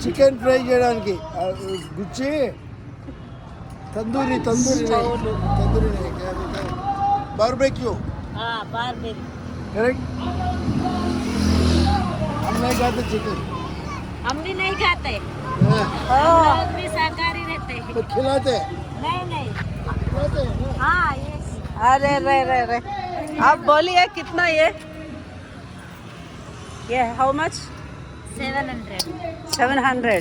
Chicken fry చేయడానికి గుచ్చి tandoori బార్బेक्यू correct हम नहीं खाते चिकन हम भी नहीं खाते लोग भी शाकाहारी रहते हैं तो खिलाते नहीं खिलाते हैं ना हाँ यस अरे रे आप बोलिए कितना ये हाउ मच 700 700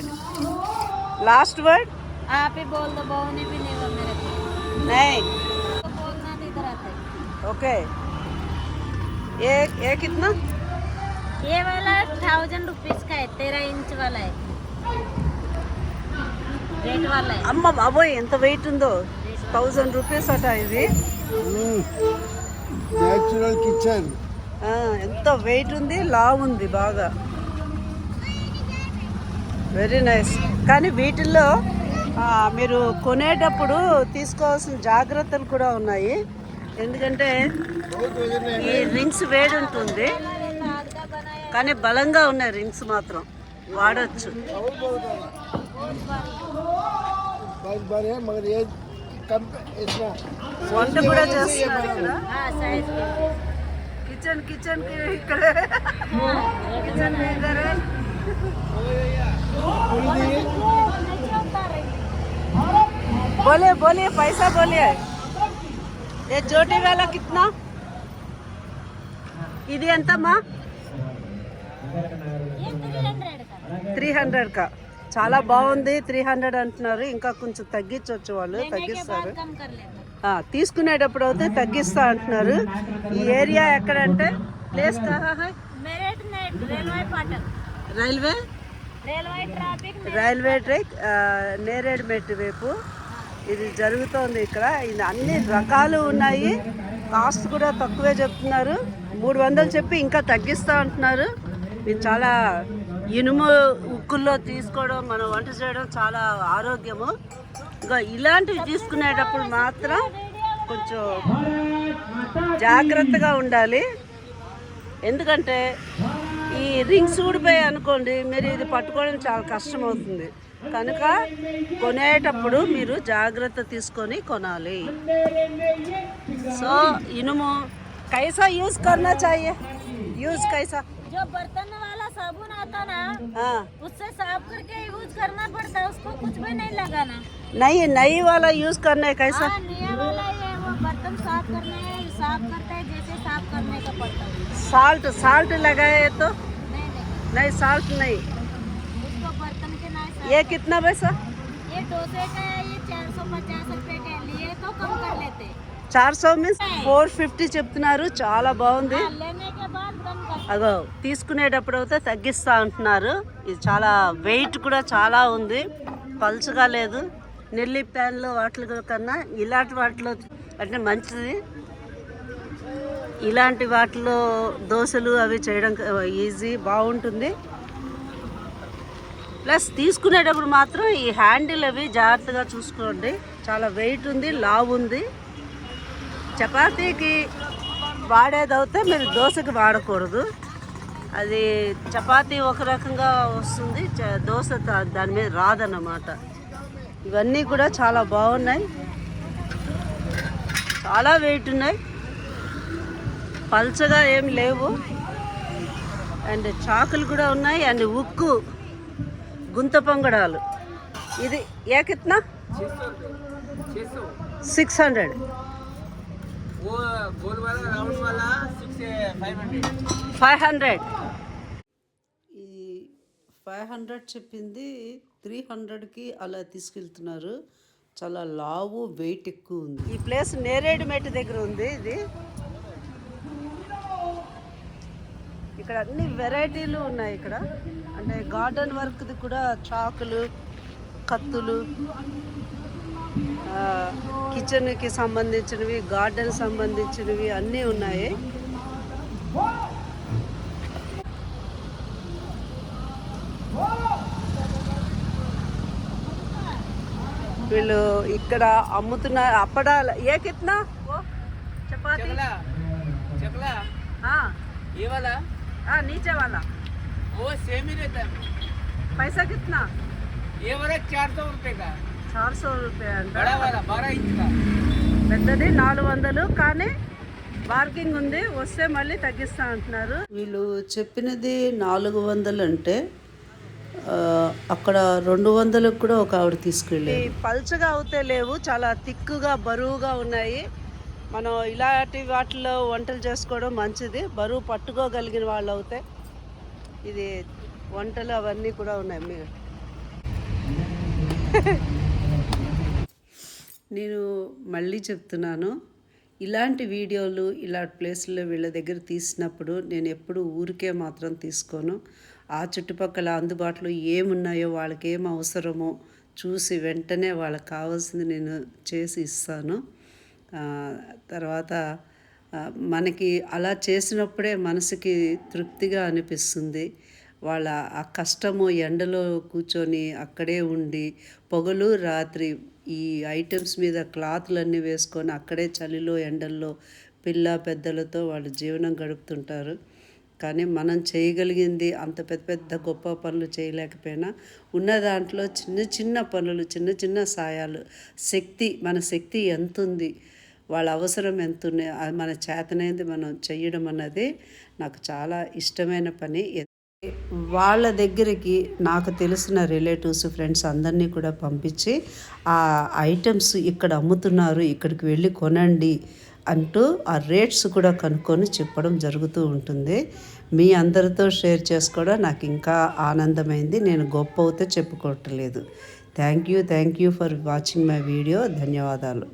लास्ट वर्ड आप ही बोल दो बहुनी भी नहीं हो मेरे को नहीं तो बोलना नहीं इधर आते ओके ये कितना ये वाला 1000 रुपीस का है 13 इंच वाला है रेट वाला है అమ్మ బాబోయ్ ఎంత వెయిట్ ఉందో 1000 రూపీస్ అట ఇది నేచురల్ కిచెన్ ఎంత వెయిట్ ఉంది లావు ఉంది బాగా వెరీ నైస్ కానీ వీటిల్లో మీరు కొనేటప్పుడు తీసుకోవాల్సిన జాగ్రత్తలు కూడా ఉన్నాయి ఎందుకంటే ఈ రింగ్స్ వేడి ఉంటుంది కానీ బలంగా ఉన్నాయి రింగ్స్ మాత్రం వాడచ్చు వంట కూడా చేస్తున్నారు ఇక్కడ కిచెన్ కి ఇక్కడ కిచెన్ ఇద్దరే बोलिए पैसा बोलिए ये छोटी वाला कितना ఇది ఎంతమ్మా 300 కా చాలా బాగుంది 300 అంటున్నారు ఇంకా కొంచెం తగ్గించవచ్చు వాళ్ళు తగ్గిస్తారు తీసుకునేటప్పుడు అయితే తగ్గిస్తా అంటున్నారు ఈ ఏరియా ఎక్కడంటే ప్లేస్ కహా హై రైల్వే ట్రాక్ నేరేడ్ మెట్ వైపు ఇది జరుగుతోంది ఇక్కడ ఇది అన్ని రకాలు ఉన్నాయి కాస్ట్ కూడా తక్కువే చెప్తున్నారు 300 చెప్పి ఇంకా తగ్గిస్తా అంటున్నారు ఇది చాలా ఇనుము ఉక్కుల్లో తీసుకోవడం మనం వంట చేయడం చాలా ఆరోగ్యము ఇంకా ఇలాంటివి తీసుకునేటప్పుడు మాత్రం కొంచెం జాగ్రత్తగా ఉండాలి ఎందుకంటే ఈ రింగ్స్ ఊడిపోయాయి అనుకోండి మీరు ఇది పట్టుకోవడం చాలా కష్టం అవుతుంది కనుక కొనేటప్పుడు మీరు జాగ్రత్త తీసుకొని కొనాలి సో ఇనుము कैसा यूज करना चाहिए यूज कैसा जो बर्तन वाला साबुन आता ना उससे साफ करके यूज करना पड़ता है उसको कुछ भी नहीं लगाना नई वाला यूज करना है कैसा नया वाला ये वो बर्तन साफ करते हैं जैसे साफ करने का पड़ता है साल्ट लगाए तो नहीं साल्ट नहीं उसको बर्तन के ना ये कितना पैसा ये डोसे का है ये 450 रुपए के लिए तो कम कर लेते 400 మీన్స్ 450 చెప్తున్నారు చాలా బాగుంది लेने के बाद कम कर అగో తీసుకునేటప్పుడు అయితే తగ్గిస్తా అంటున్నారు ఇది చాలా వెయిట్ కూడా చాలా ఉంది పల్చగా లేదు నెల్లి ప్యాన్లో వాటిలో కన్నా ఇలాంటి వాటిలో అంటే మంచిది ఇలాంటి వాటిలో దోశలు అవి చేయడం ఈజీ బాగుంటుంది ప్లస్ తీసుకునేటప్పుడు మాత్రం ఈ హ్యాండిల్ అవి జాగ్రత్తగా చూసుకోండి చాలా వెయిట్ ఉంది లావు ఉంది చపాతీకి వాడేదవుతే మీరు దోశకి వాడకూడదు అది చపాతీ ఒక రకంగా వస్తుంది దోశ దాని మీద రాదన్నమాట ఇవన్నీ కూడా చాలా బాగున్నాయి చాలా వెయిట్ ఉన్నాయి పల్చగా ఏం లేవు అండ్ చాకులు కూడా ఉన్నాయి అండ్ ఉక్కు గుంత పొంగడాలు ఇది ఏ కిత్నా 600 वो गोल वाला राउंड वाला 500 ఈ 500 చెప్పింది 300కి అలా తీసుకెళ్తున్నారు చాలా లావు వెయిట్ ఎక్కువ ఉంది ఈ ప్లేస్ నేరేడు మెట్ దగ్గర ఉంది ఇది ఇక్కడ అన్ని వెరైటీలు ఉన్నాయి ఇక్కడ అంటే గార్డెన్ వర్క్ది కూడా చాకులు కత్తులు కిచెన్కి సంబంధించినవి గార్డెన్ సంబంధించినవి అన్నీ ఉన్నాయి వీళ్ళు ఇక్కడ అమ్ముతున్నారు అప్పడాలు ఏ కిత్నా చపాతీ चकला हाँ ये वाला नीचे वाला वो सेम ही रहता है पैसा कितना? ये वाला 400 रुपए का, 400 रुपये అంట. बड़ा वाला 12 इंच का. పెద్దది 400, కానీ పార్కింగ్ ఉంది, వస్తే మళ్ళీ తగ్గిస్తా అంటున్నారు. వీళ్ళు చెప్పినది 400 అంటే అక్కడ 200కు కూడా ఒక ఆవిడ తీసుకెళ్ళి. పల్చగా అవుతే లేవు, చాలా తిక్కుగా బరువుగా ఉన్నాయి. మనం ఇలాంటి వాటిలో వంటలు చేసుకోవడం మంచిది, బరువు పట్టుకోగలిగిన వాళ్ళు అవుతే. ఇది వంటలు అవన్నీ కూడా ఉన్నాయి. మీరు నేను మళ్ళీ చెప్తున్నాను, ఇలాంటి వీడియోలు ఇలాంటి ప్లేస్లో వీళ్ళ దగ్గర తీసినప్పుడు నేను ఎప్పుడు ఊరికే మాత్రం తీసుకోను. ఆ చుట్టుపక్కల అందుబాటులో ఏమున్నాయో, వాళ్ళకి ఏం అవసరమో చూసి వెంటనే వాళ్ళకి కావాల్సింది నేను చేసి ఇస్తాను. తర్వాత మనకి అలా చేసినప్పుడే మనసుకి తృప్తిగా అనిపిస్తుంది. వాళ్ళ ఆ కష్టము, ఎండలో కూర్చొని అక్కడే ఉండి పొగలు రాత్రి ఈ ఐటమ్స్ మీద క్లాత్లన్నీ వేసుకొని అక్కడే చలిలో ఎండల్లో పిల్ల పెద్దలతో వాళ్ళు జీవనం గడుపుతుంటారు. కానీ మనం చేయగలిగింది అంత పెద్ద పెద్ద గొప్ప పనులు చేయలేకపోయినా ఉన్న దాంట్లో చిన్న చిన్న పనులు, చిన్న చిన్న సాయాలు, మన శక్తి ఎంత ఉంది, వాళ్ళ అవసరం ఎంత ఉన్నాయి, అది మన చేతనైంది మనం చెయ్యడం అన్నది నాకు చాలా ఇష్టమైన పని. వాళ్ళ దగ్గరికి నాకు తెలిసిన రిలేటివ్స్, ఫ్రెండ్స్ అందరినీ కూడా పంపించి ఆ ఐటమ్స్ ఇక్కడ అమ్ముతున్నారు, ఇక్కడికి వెళ్ళి కొనండి అంటూ ఆ రేట్స్ కూడా కనుక్కొని చెప్పడం జరుగుతూ ఉంటుంది. మీ అందరితో షేర్ చేసుకోవడం నాకు ఇంకా ఆనందమైంది. నేను గొప్ప అవుతే చెప్పుకోవట్లేదు. Thank you for watching my video. ధన్యవాదాలు.